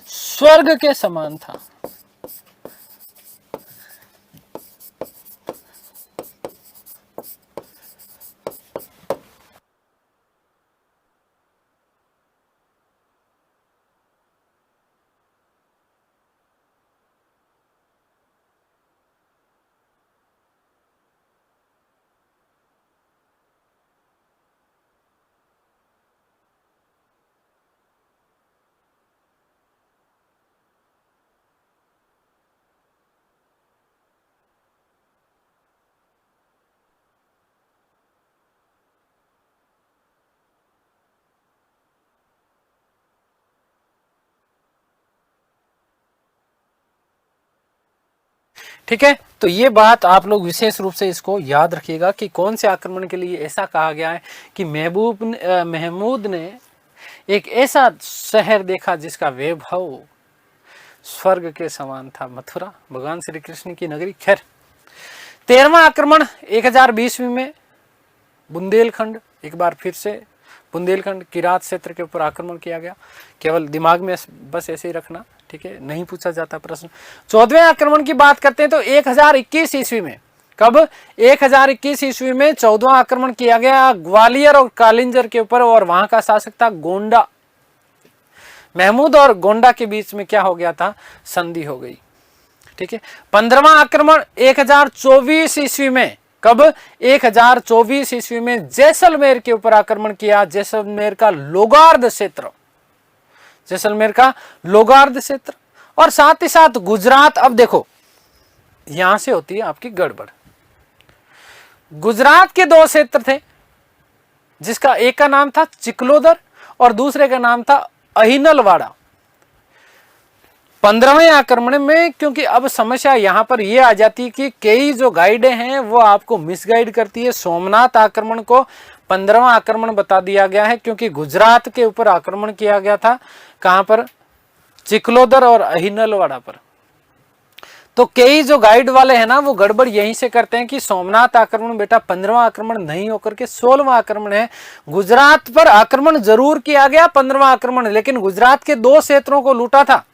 स्वर्ग के समान था। ठीक है, तो ये बात आप लोग विशेष रूप से इसको याद रखिएगा कि कौन से आक्रमण के लिए ऐसा कहा गया है कि महमूद ने एक ऐसा शहर देखा जिसका वैभव स्वर्ग के समान था, मथुरा, भगवान श्री कृष्ण की नगरी। खैर, 13वां आक्रमण 1020 में बुंदेलखंड, एक बार फिर से बुंदेलखंड किरात क्षेत्र के ऊपर आक्रमण किया गया। केवल दिमाग में बस ऐसे ही रखना, ठीक है, नहीं पूछा जाता प्रश्न। 14वें आक्रमण की बात करते हैं तो 1021 ईस्वी में, कब? 1021 ईस्वी में 14वां आक्रमण किया गया ग्वालियर और कालिंजर के ऊपर, और वहां का शासक था गोंडा। महमूद और गोंडा के बीच में क्या हो गया था? संधि हो गई, ठीक है। 15वां आक्रमण 1024 ईस्वी में, कब? 1024 ईस्वी में जैसलमेर के ऊपर आक्रमण किया, जैसलमेर का लोगार्द क्षेत्र, जैसलमेर का लोगार्द क्षेत्र, और साथ ही साथ गुजरात। अब देखो, यहां से होती है आपकी गड़बड़। गुजरात के दो क्षेत्र थे, जिसका एक का नाम था चिकलोदर और दूसरे का नाम था अहिनलवाड़ा। 15वें आक्रमण में, क्योंकि अब समस्या यहां पर यह आ जाती कि कई जो गाइडें हैं वो आपको मिसगाइड करती है। सोमनाथ आक्रमण को 15वां आक्रमण बता दिया गया है, क्योंकि गुजरात के ऊपर आक्रमण किया गया था। कहां पर? चिकलोदर और अहिनलवाड़ा पर। तो कई जो गाइड वाले हैं ना, वो गड़बड़ यहीं से करते हैं कि सोमनाथ आक्रमण बेटा 15वां आक्रमण नहीं होकर के 16वां आक्रमण है। गुजरात पर आक्रमण जरूर किया गया 15वां आक्रमण, लेकिन गुजरात के दो क्षेत्रों को लूटा था।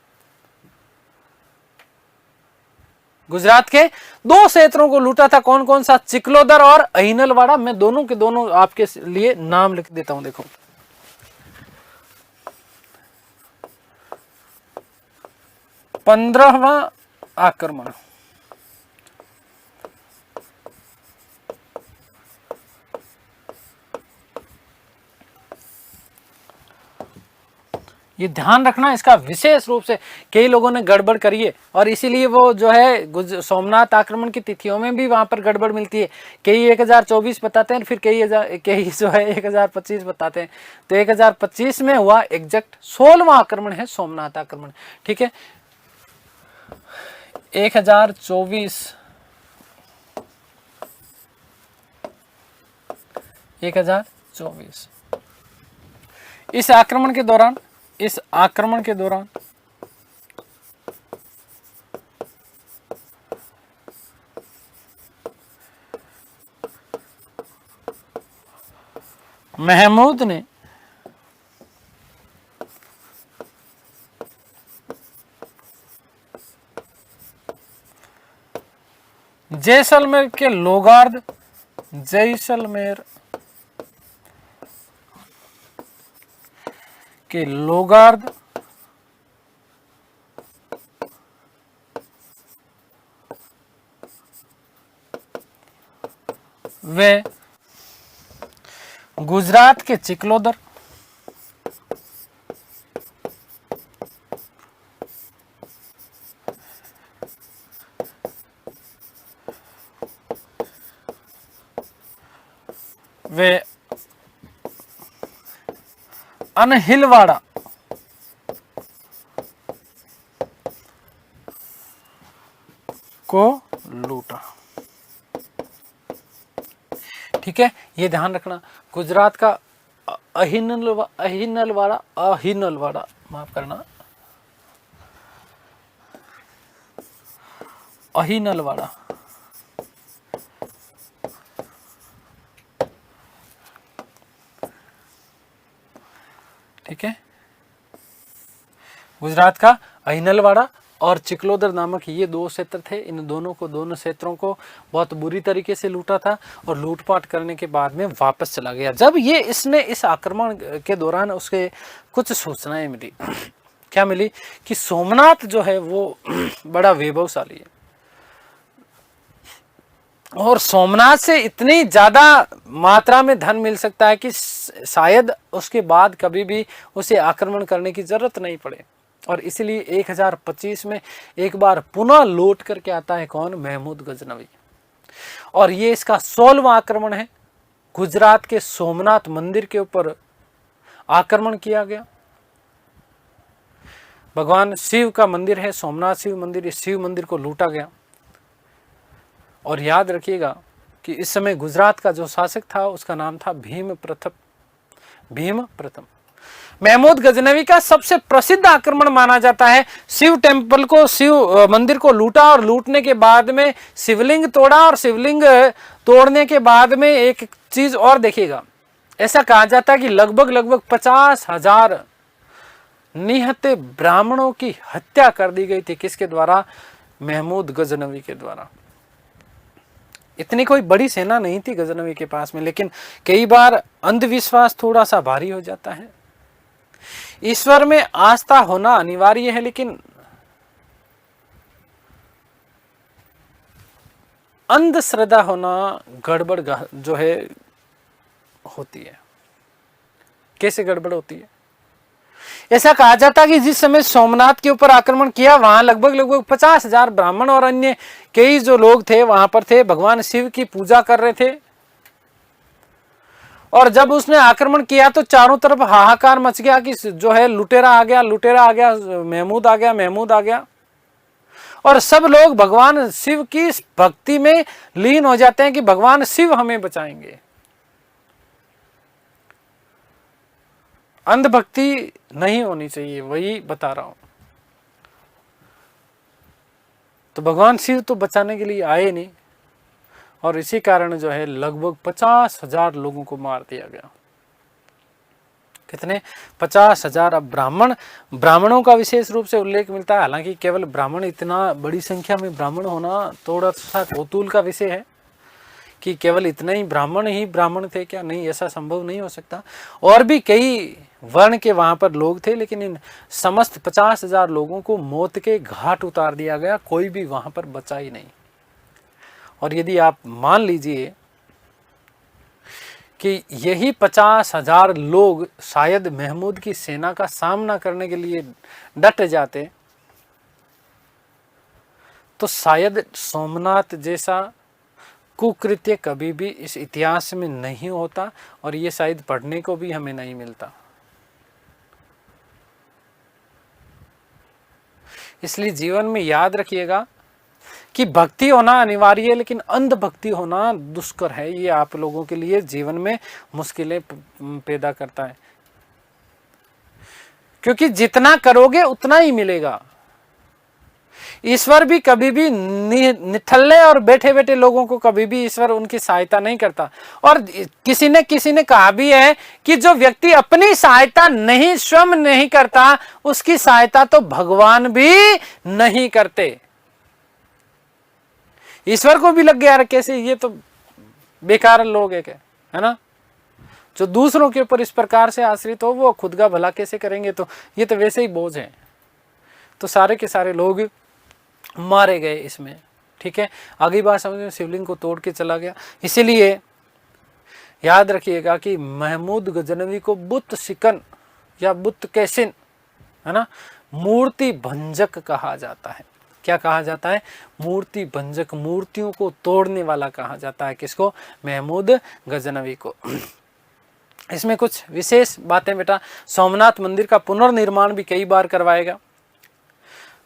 गुजरात के दो क्षेत्रों को लूटा था। कौन कौन सा? चिकलोदर और अहिनलवाड़ा। मैं दोनों के दोनों आपके लिए नाम लिख देता हूं। देखो, 15वां आक्रमण, ये ध्यान रखना, इसका विशेष रूप से कई लोगों ने गड़बड़ करी है, और इसीलिए वो जो है सोमनाथ आक्रमण की तिथियों में भी वहां पर गड़बड़ मिलती है। कई 1024 बताते हैं, फिर कई जो है 1025 बताते हैं। तो 1025 में हुआ एग्जैक्ट 16वां आक्रमण है सोमनाथ आक्रमण, ठीक है। 1024 इस आक्रमण के दौरान महमूद ने जैसलमेर के लोगार्द, जैसलमेर के लोगार्द वे गुजरात के चिकलोदर, वे अनहिलवाड़ा को लूटा। ठीक है, ये ध्यान रखना। गुजरात का अहिनलवाड़ा माफ करना, अहिनलवाड़ा, ठीक है, गुजरात का अहिनलवाड़ा और चिकलोदर नामक ये दो क्षेत्र थे। इन दोनों क्षेत्रों को बहुत बुरी तरीके से लूटा था और लूटपाट करने के बाद में वापस चला गया। जब ये इसने इस आक्रमण के दौरान उसके कुछ सूचनाएं मिली। क्या मिली? कि सोमनाथ जो है वो बड़ा वैभवशाली है और सोमनाथ से इतनी ज्यादा मात्रा में धन मिल सकता है कि शायद उसके बाद कभी भी उसे आक्रमण करने की जरूरत नहीं पड़े। और इसलिए 1025 में एक बार पुनः लौट करके आता है कौन? महमूद गजनवी। और ये इसका 16वां आक्रमण है। गुजरात के सोमनाथ मंदिर के ऊपर आक्रमण किया गया। भगवान शिव का मंदिर है सोमनाथ शिव मंदिर, इस शिव मंदिर को लूटा गया। और याद रखिएगा कि इस समय गुजरात का जो शासक था उसका नाम था भीम प्रथम। महमूद गजनवी का सबसे प्रसिद्ध आक्रमण माना जाता है। शिव टेम्पल को, शिव मंदिर को लूटा और लूटने के बाद में शिवलिंग तोड़ा और शिवलिंग तोड़ने के बाद में एक चीज और देखिएगा, ऐसा कहा जाता है कि लगभग 50,000 निहत्थे ब्राह्मणों की हत्या कर दी गई थी। किसके द्वारा? महमूद गजनवी के द्वारा। इतनी कोई बड़ी सेना नहीं थी गजनवी के पास में, लेकिन कई बार अंधविश्वास थोड़ा सा भारी हो जाता है। ईश्वर में आस्था होना अनिवार्य है, लेकिन अंधश्रद्धा होना गड़बड़ जो है होती है। कैसे गड़बड़ होती है? ऐसा कहा जाता है कि जिस समय सोमनाथ के ऊपर आक्रमण किया वहां लगभग 50,000 ब्राह्मण और अन्य कई जो लोग थे वहां पर थे, भगवान शिव की पूजा कर रहे थे। और जब उसने आक्रमण किया तो चारों तरफ हाहाकार मच गया कि जो है लुटेरा आ गया, महमूद आ गया। और सब लोग भगवान शिव की भक्ति में लीन हो जाते हैं कि भगवान शिव हमें बचाएंगे। अंधभक्ति नहीं होनी चाहिए, वही बता रहा हूं। तो भगवान शिव तो बचाने के लिए आए नहीं और इसी कारण जो है लगभग 50,000 लोगों को मार दिया गया। कितने? 50,000। अब ब्राह्मणों का विशेष रूप से उल्लेख मिलता है। हालांकि केवल ब्राह्मण, इतना बड़ी संख्या में ब्राह्मण होना थोड़ा सा कौतूहल का विषय है कि केवल इतने ही ब्राह्मण थे क्या? नहीं, ऐसा संभव नहीं हो सकता। और भी कई वर्ण के वहां पर लोग थे, लेकिन इन समस्त 50,000 लोगों को मौत के घाट उतार दिया गया। कोई भी वहां पर बचा ही नहीं। और यदि आप मान लीजिए कि यही 50,000 लोग शायद महमूद की सेना का सामना करने के लिए डट जाते तो शायद सोमनाथ जैसा कुकृत्य कभी भी इस इतिहास में नहीं होता और ये शायद पढ़ने को भी हमें नहीं मिलता। इसलिए जीवन में याद रखिएगा कि भक्ति होना अनिवार्य है, लेकिन अंधभक्ति होना दुष्कर है। ये आप लोगों के लिए जीवन में मुश्किलें पैदा करता है, क्योंकि जितना करोगे उतना ही मिलेगा। ईश्वर भी कभी भी निठल्ले और बैठे बैठे लोगों को कभी भी ईश्वर उनकी सहायता नहीं करता। और किसी ने कहा भी है कि जो व्यक्ति अपनी सहायता स्वयं नहीं करता, उसकी सहायता तो भगवान भी नहीं करते। ईश्वर को भी लग गया यार कैसे ये तो बेकार लोग है ना, जो दूसरों के ऊपर इस प्रकार से आश्रित हो वो खुद का भला कैसे करेंगे, तो ये तो वैसे ही बोझ है। तो सारे के सारे लोग मारे गए इसमें। ठीक है, आगे बात समझ में, शिवलिंग को तोड़ के चला गया। इसीलिए याद रखिएगा कि महमूद गजनवी को बुत शिकन या बुत कैसिन, है ना, मूर्ति भंजक कहा जाता है। क्या कहा जाता है? मूर्ति भंजक, मूर्तियों को तोड़ने वाला कहा जाता है। किसको? महमूद गजनवी को। इसमें कुछ विशेष बातें बेटा, सोमनाथ मंदिर का पुनर्निर्माण भी कई बार करवाएगा।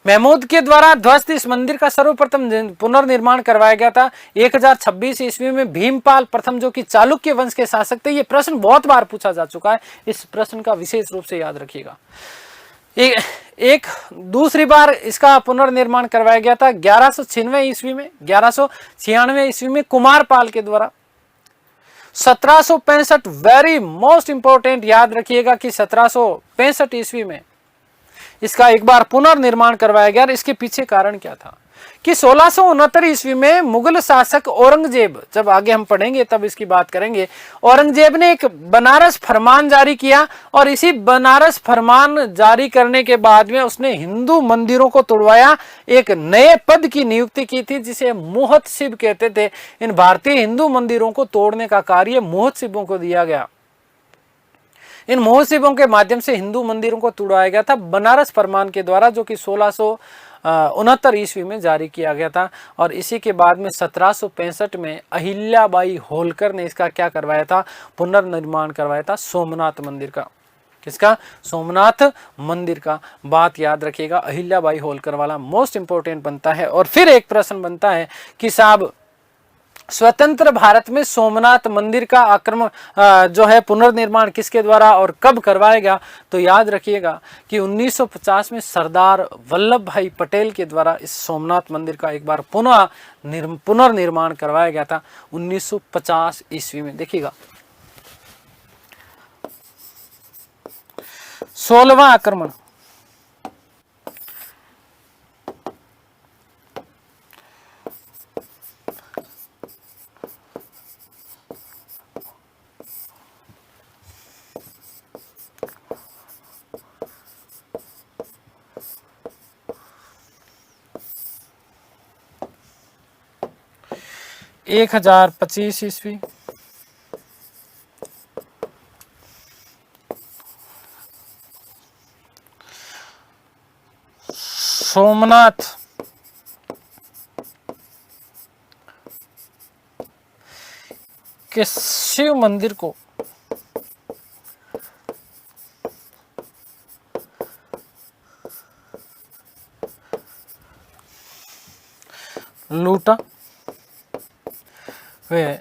महमूद के द्वारा ध्वस्त इस मंदिर का सर्वप्रथम पुनर्निर्माण करवाया गया था 1026 ईस्वी में भीमपाल प्रथम, जो कि चालुक्य वंश के शासक थे। ये प्रश्न बहुत बार पूछा जा चुका है, इस प्रश्न का विशेष रूप से याद रखिएगा। एक दूसरी बार इसका पुनर्निर्माण करवाया गया था 1196 ईस्वी में, 1196 ईस्वी में कुमारपाल के द्वारा। 1765, वेरी मोस्ट इंपॉर्टेंट, याद रखिएगा कि 1765 ईस्वी में इसका एक बार पुनर्निर्माण करवाया गया। इसके पीछे कारण क्या था कि 1669 ईस्वी में मुगल शासक औरंगजेब, जब आगे हम पढ़ेंगे तब इसकी बात करेंगे, औरंगजेब ने एक बनारस फरमान जारी किया और इसी बनारस फरमान जारी करने के बाद में उसने हिंदू मंदिरों को तोड़वाया, एक नए पद की नियुक्ति की थी जिसे मुहतसिब कहते थे। इन भारतीय हिंदू मंदिरों को तोड़ने का कार्य मुहतसिबों को दिया गया। इन महोत्सवों के माध्यम से हिंदू मंदिरों को तोड़वाया गया था बनारस फरमान के द्वारा, जो कि 1669 ईस्वी में जारी किया गया था। और इसी के बाद में 1765 में अहिल्याबाई होलकर ने इसका क्या करवाया था? पुनर्निर्माण करवाया था सोमनाथ मंदिर का। किसका? सोमनाथ मंदिर का। बात याद रखिएगा, अहिल्याबाई होलकर वाला मोस्ट इंपोर्टेंट बनता है। और फिर एक प्रश्न बनता है कि साहब स्वतंत्र भारत में सोमनाथ मंदिर का आक्रमण जो है पुनर्निर्माण किसके द्वारा और कब करवाएगा? तो याद रखिएगा कि 1950 में सरदार वल्लभ भाई पटेल के द्वारा इस सोमनाथ मंदिर का एक बार पुनर्निर्माण करवाया गया था 1950 ईस्वी में। देखिएगा 16वां आक्रमण, एक 1025 ईस्वी, सोमनाथ के शिव मंदिर को लूटा, वे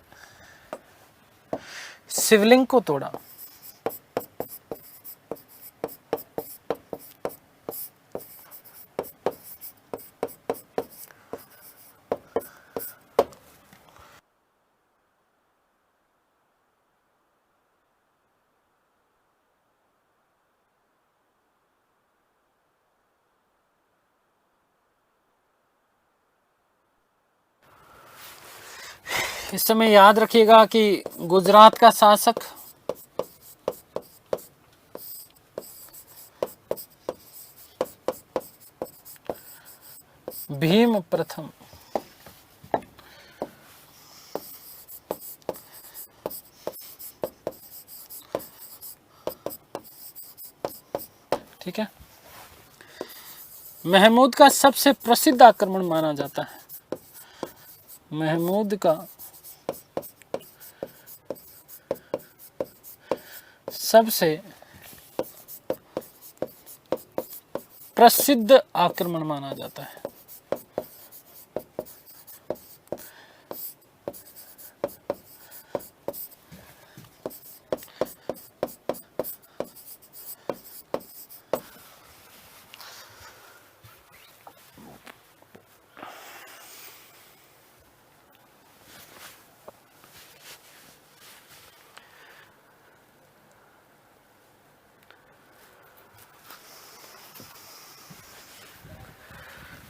शिवलिंग को तोड़ा। इस समय याद रखिएगा कि गुजरात का शासक भीम प्रथम, ठीक है, महमूद का सबसे प्रसिद्ध आक्रमण माना जाता है। महमूद का सबसे प्रसिद्ध आक्रमण माना जाता है।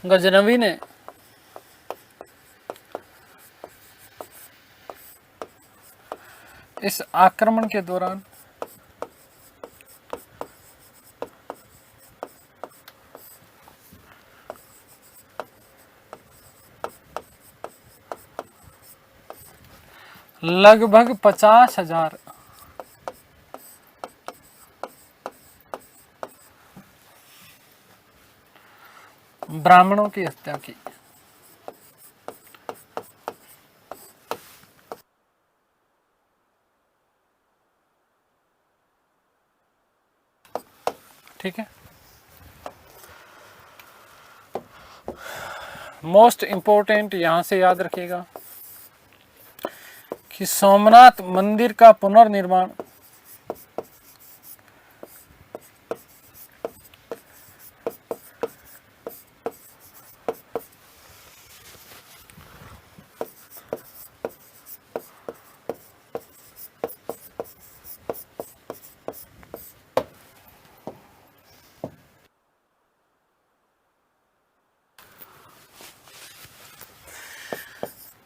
गजनवी ने इस आक्रमण के दौरान लगभग 50,000 ब्राह्मणों की हत्या की। ठीक है, मोस्ट इंपोर्टेंट यहां से याद रखिएगा कि सोमनाथ मंदिर का पुनर्निर्माण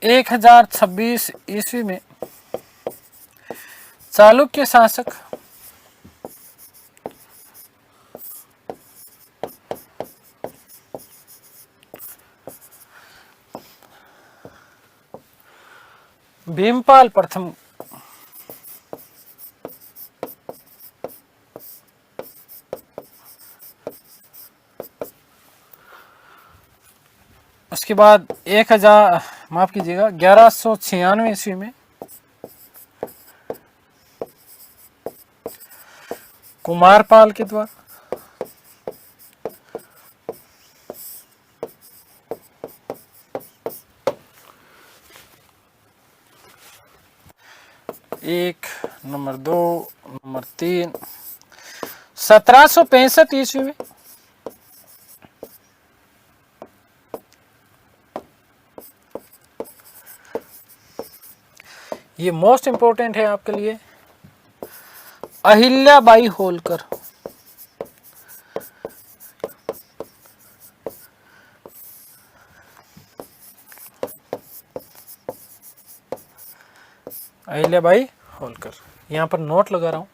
एक 1026 ईस्वी में चालुक्य शासक भीमपाल प्रथम उसके बाद 1196 ईस्वी में कुमारपाल के द्वारा एक, नंबर 2, नंबर 3, 1765 ईस्वी में ये मोस्ट इंपोर्टेंट है आपके लिए, अहिल्याबाई होलकर। अहिल्याबाई होलकर, यहां पर नोट लगा रहा हूं।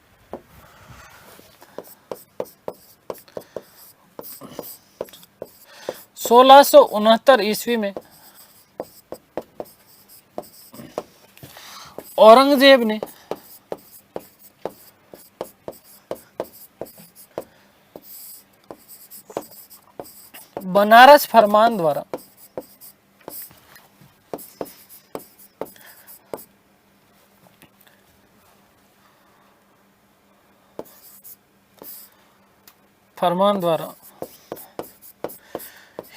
1669 ईस्वी में औरंगजेब ने बनारस फरमान द्वारा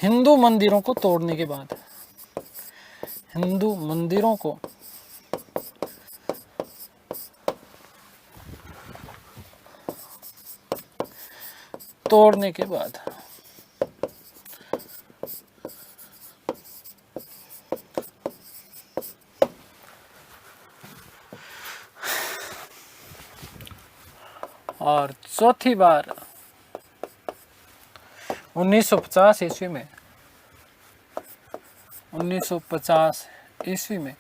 हिंदू मंदिरों को तोड़ने के बाद, हिंदू मंदिरों को तोड़ने के बाद और चौथी बार 1950 ईस्वी में 1950 ईस्वी में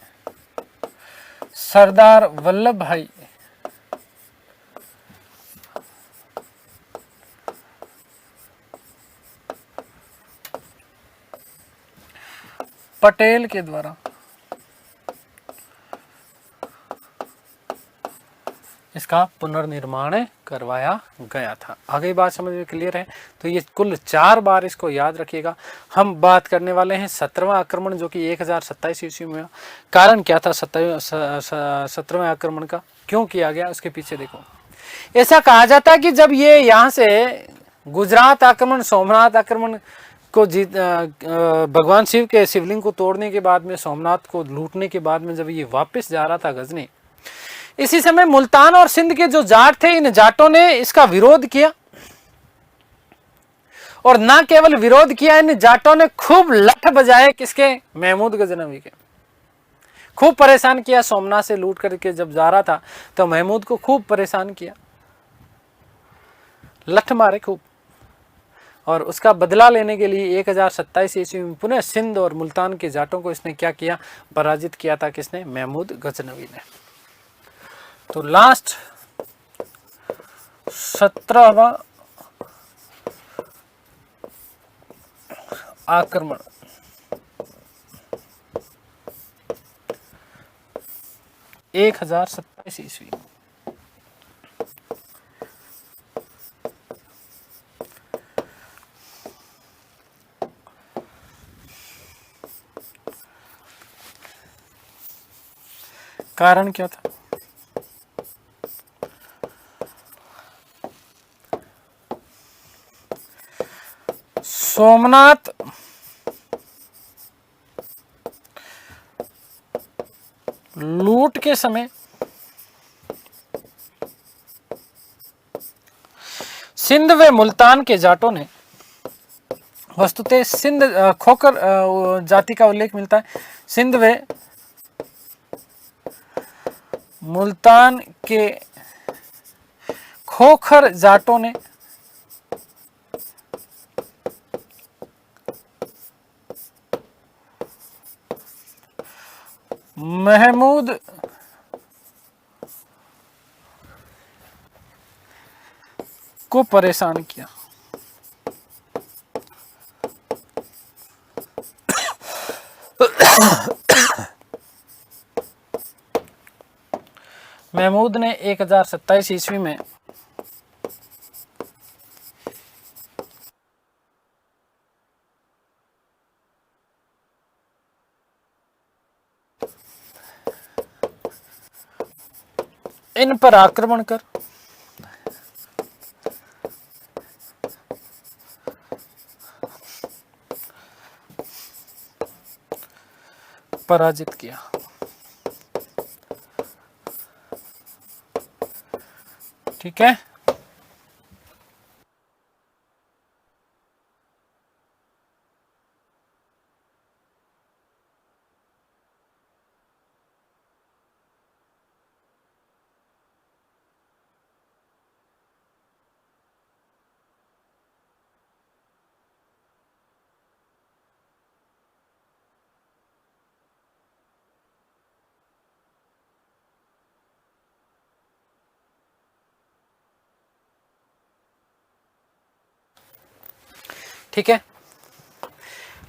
सरदार वल्लभ भाई पटेल के द्वारा इसका पुनर्निर्माण करवाया गया था। आगे बात समझ में क्लियर है? तो ये कुल 4 बार इसको याद रखिएगा। हम बात करने वाले हैं 17वां आक्रमण जो कि 1027 ईस्वी में। कारण क्या था 17वें आक्रमण का, क्यों किया गया, उसके पीछे देखो। ऐसा कहा जाता है कि जब ये यहाँ से गुजरात आक्रमण, सोमनाथ आक्रमण को जीत, भगवान शिव के शिवलिंग को तोड़ने के बाद में, सोमनाथ को लूटने के बाद में जब ये वापस जा रहा था गजनी, इसी समय मुल्तान और सिंध के जो जाट थे, इन जाटों ने इसका विरोध किया। और ना केवल विरोध किया, इन जाटों ने खूब लठ बजाए किसके, महमूद गजनवी के। खूब परेशान किया। सोमनाथ से लूट करके जब जा रहा था तो महमूद को खूब परेशान किया, लठ मारे खूब। और उसका बदला लेने के लिए 1027 ईस्वी में पुनः सिंध और मुल्तान के जाटों को इसने क्या किया, पराजित किया था। किसने? महमूद गजनवी ने। तो लास्ट 17वां आक्रमण 1027 ईस्वी। कारण क्या था? सोमनाथ लूट के समय सिंध व मुल्तान के जाटों ने, वस्तुतः सिंध खोखर जाति का उल्लेख मिलता है, सिंध व मुल्तान के खोखर जाटों ने महमूद को परेशान किया। महमूद ने 1027 ईस्वी में इन पर आक्रमण कर पराजित किया। ठीक है, ठीक है।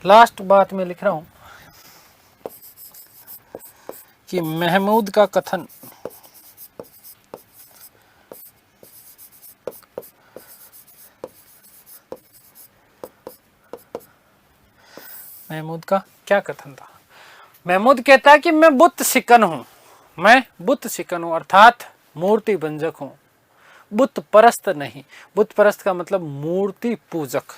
लास्ट बात में लिख रहा हूं कि महमूद का कथन महमूद का क्या कथन था? महमूद कहता है कि मैं बुत सिकन हूं, मैं बुत सिकन हूं, अर्थात मूर्ति भंजक हूं, बुत परस्त नहीं। बुत परस्त का मतलब मूर्ति पूजक।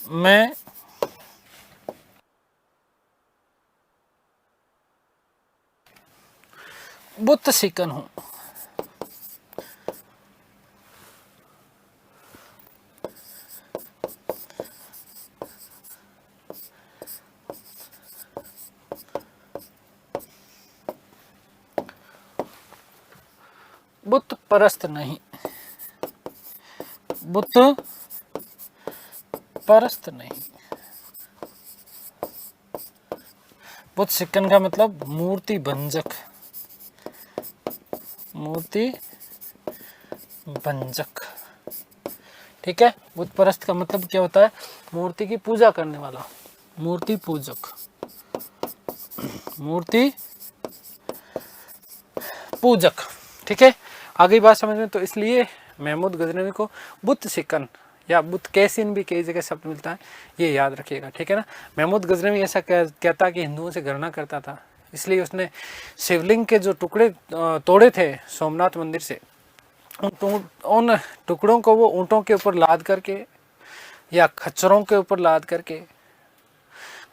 मैं बुत सिकन हूं, बुत परस्त नहीं, बुत परस्त नहीं। बुत सिकन का मतलब मूर्ति भंजक, मूर्ति भंजक। ठीक है, बुत परस्त का मतलब क्या होता है? मूर्ति की पूजा करने वाला, मूर्ति पूजक, मूर्ति पूजक। ठीक है, आगे बात समझ में। तो इसलिए महमूद गजनवी को बुत सिकन या बुत कैसिन भी कई जगह शब्द मिलता है, ये याद रखिएगा। ठीक है ना। महमूद गजनवी ऐसा कहता कि हिंदुओं से घृणा करता था, इसलिए उसने शिवलिंग के जो टुकड़े तोड़े थे सोमनाथ मंदिर से, उन टुकड़ों को वो ऊँटों के ऊपर लाद करके या खच्चरों के ऊपर लाद करके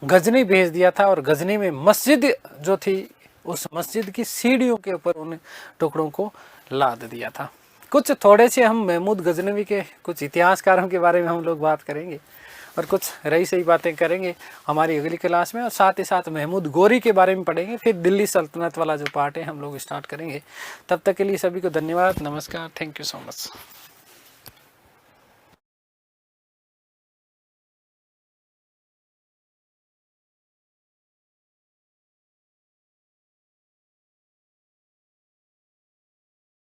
गजनी भेज दिया था, और गजनी में मस्जिद जो थी उस मस्जिद की सीढ़ियों के ऊपर उन टुकड़ों को लाद दिया था। कुछ थोड़े से हम महमूद गजनवी के कुछ इतिहासकारों के बारे में हम लोग बात करेंगे और कुछ रही सही बातें करेंगे हमारी अगली क्लास में, और साथ ही साथ महमूद गोरी के बारे में पढ़ेंगे। फिर दिल्ली सल्तनत वाला जो पार्ट है हम लोग स्टार्ट करेंगे। तब तक के लिए सभी को धन्यवाद, नमस्कार, थैंक यू सो मच।